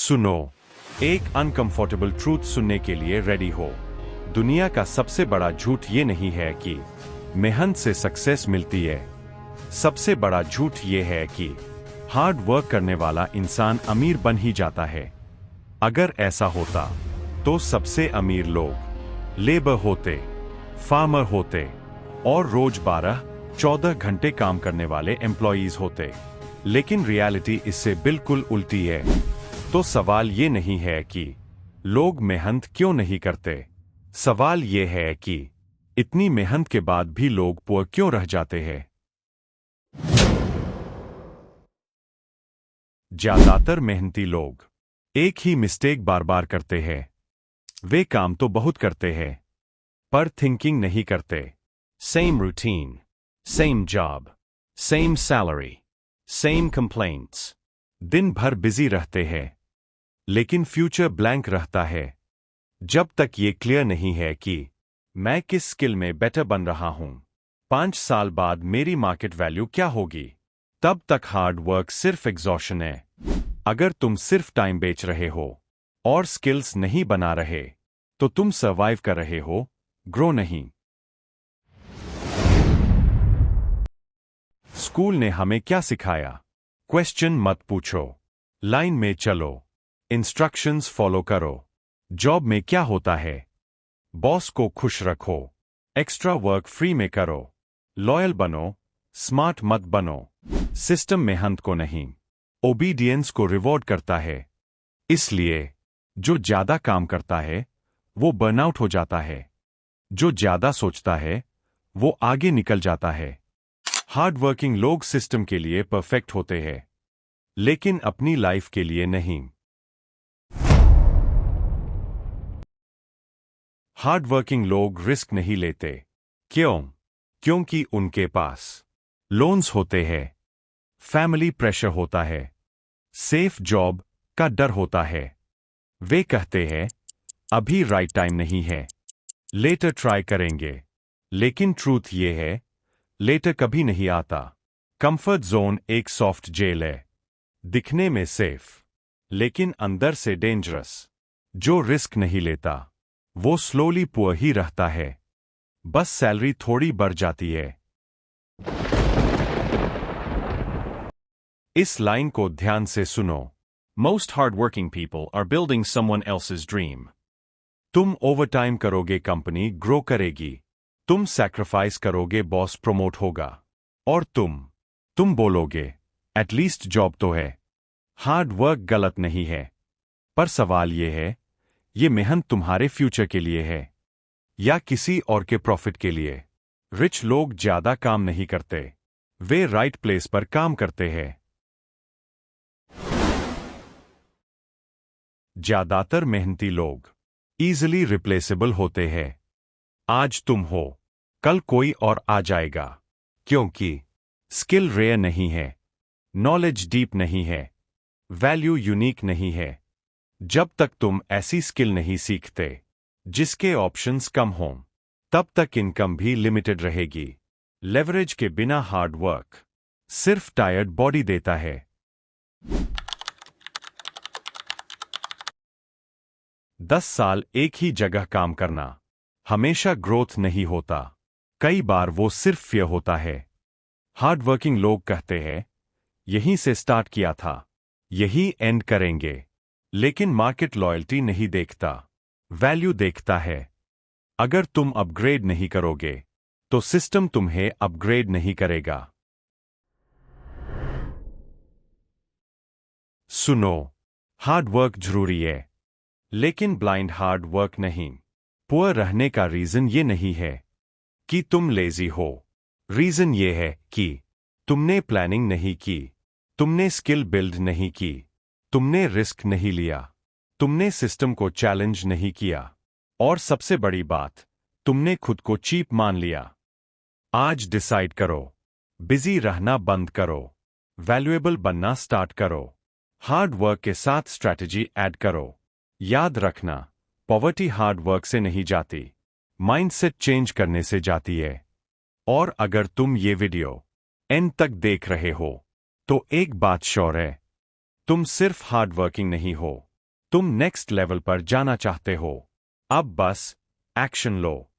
सुनो, एक uncomfortable truth सुनने के लिए रेडी हो। दुनिया का सबसे बड़ा झूठ ये नहीं है कि मेहनत से सक्सेस मिलती है। सबसे बड़ा झूठ ये है कि हार्ड वर्क करने वाला इंसान अमीर बन ही जाता है। अगर ऐसा होता तो सबसे अमीर लोग लेबर होते, फार्मर होते और रोज 12-14 घंटे काम करने वाले एम्प्लॉयज होते। लेकिन रियलिटी इससे बिल्कुल उल्टी है। तो सवाल ये नहीं है कि लोग मेहनत क्यों नहीं करते, सवाल ये है कि इतनी मेहनत के बाद भी लोग पुअर क्यों रह जाते हैं। ज्यादातर मेहनती लोग एक ही मिस्टेक बार बार करते हैं। वे काम तो बहुत करते हैं पर थिंकिंग नहीं करते। Same routine, same job, same salary, same complaints. दिन भर बिजी रहते हैं लेकिन फ्यूचर ब्लैंक रहता है। जब तक ये क्लियर नहीं है कि मैं किस स्किल में बेटर बन रहा हूं, 5 साल बाद मेरी मार्केट वैल्यू क्या होगी, तब तक हार्ड वर्क सिर्फ एग्जॉशन है। अगर तुम सिर्फ टाइम बेच रहे हो और स्किल्स नहीं बना रहे तो तुम सर्वाइव कर रहे हो, ग्रो नहीं। स्कूल ने हमें क्या सिखाया? क्वेश्चन मत पूछो, लाइन में चलो, इंस्ट्रक्शंस फॉलो करो। जॉब में क्या होता है? बॉस को खुश रखो, एक्स्ट्रा वर्क फ्री में करो, लॉयल बनो, स्मार्ट मत बनो। सिस्टम मेहनत को नहीं, ओबीडियंस को रिवॉर्ड करता है। इसलिए जो ज्यादा काम करता है वो बर्नआउट हो जाता है, जो ज्यादा सोचता है वो आगे निकल जाता है। हार्ड वर्किंग लोग सिस्टम के लिए परफेक्ट होते हैं लेकिन अपनी लाइफ के लिए नहीं। हार्ड वर्किंग लोग रिस्क नहीं लेते। क्यों? क्योंकि उनके पास लोन्स होते हैं, फैमिली प्रेशर होता है, सेफ जॉब का डर होता है। वे कहते हैं अभी राइट टाइम नहीं है, लेटर ट्राई करेंगे। लेकिन ट्रूथ ये है, लेटर कभी नहीं आता। कंफर्ट जोन एक सॉफ्ट जेल है, दिखने में सेफ लेकिन अंदर से डेंजरस। जो रिस्क नहीं लेता वो स्लोली पुअर ही रहता है, बस सैलरी थोड़ी बढ़ जाती है। इस लाइन को ध्यान से सुनो। Most hardworking people are building someone else's dream. तुम ओवरटाइम करोगे, कंपनी ग्रो करेगी। तुम सैक्रिफाइस करोगे, बॉस प्रमोट होगा। और तुम बोलोगे एटलीस्ट जॉब तो है। हार्ड वर्क गलत नहीं है, पर सवाल यह है, ये मेहनत तुम्हारे फ्यूचर के लिए है या किसी और के प्रॉफिट के लिए? रिच लोग ज्यादा काम नहीं करते, वे राइट प्लेस पर काम करते हैं। ज्यादातर मेहनती लोग इजीली रिप्लेसेबल होते हैं। आज तुम हो, कल कोई और आ जाएगा, क्योंकि स्किल रेयर नहीं है, नॉलेज डीप नहीं है, वैल्यू यूनिक नहीं है। जब तक तुम ऐसी स्किल नहीं सीखते जिसके ऑप्शंस कम हों, तब तक इनकम भी लिमिटेड रहेगी। लेवरेज के बिना हार्ड वर्क सिर्फ टायर्ड बॉडी देता है। 10 साल एक ही जगह काम करना हमेशा ग्रोथ नहीं होता, कई बार वो सिर्फ फियर होता है। हार्ड वर्किंग लोग कहते हैं यहीं से स्टार्ट किया था, यही एंड करेंगे। लेकिन मार्केट लॉयल्टी नहीं देखता, वैल्यू देखता है। अगर तुम अपग्रेड नहीं करोगे तो सिस्टम तुम्हें अपग्रेड नहीं करेगा। सुनो, हार्ड वर्क जरूरी है लेकिन ब्लाइंड हार्ड वर्क नहीं। पुअर रहने का रीजन ये नहीं है कि तुम लेजी हो, रीजन ये है कि तुमने प्लानिंग नहीं की, तुमने स्किल बिल्ड नहीं की, तुमने रिस्क नहीं लिया, तुमने सिस्टम को चैलेंज नहीं किया और सबसे बड़ी बात, तुमने खुद को चीप मान लिया। आज डिसाइड करो, बिजी रहना बंद करो, वैल्यूएबल बनना स्टार्ट करो, हार्ड वर्क के साथ स्ट्रैटेजी ऐड करो। याद रखना, पॉवर्टी हार्ड वर्क से नहीं जाती, माइंडसेट चेंज करने से जाती है। और अगर तुम ये वीडियो एंड तक देख रहे हो तो एक बात श्योर है, तुम सिर्फ हार्ड वर्किंग नहीं हो, तुम नेक्स्ट लेवल पर जाना चाहते हो। अब बस एक्शन लो।